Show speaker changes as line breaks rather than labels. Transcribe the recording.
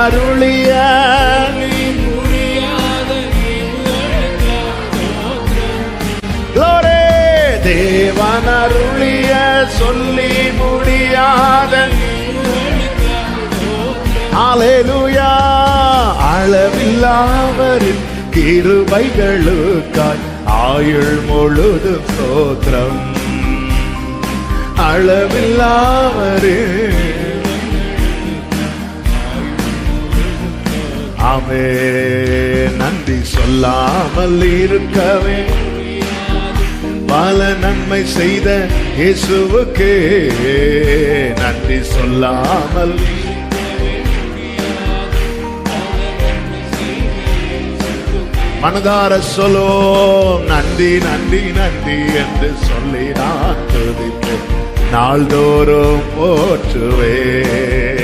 அருளிய தேவன் அருளிய சொல்லி முடியாத ஹல்லேலூயா அளவில்லாவரின் கிருபைகளுக்காய் ஆயுள் முழுதும் ஸ்தோத்திரம். அளவில்லாவரின் ஆமென். நன்றி சொல்லாமல் இருக்கவே பல நன்மை செய்த இயேசுவுக்கே நன்றி சொல்லாமல் மனதார சொல்லோ நன்றி நன்றி நன்றி என்று சொல்லி நான் துதிப்பேன், நாள்தோறும் போற்றுவேன்.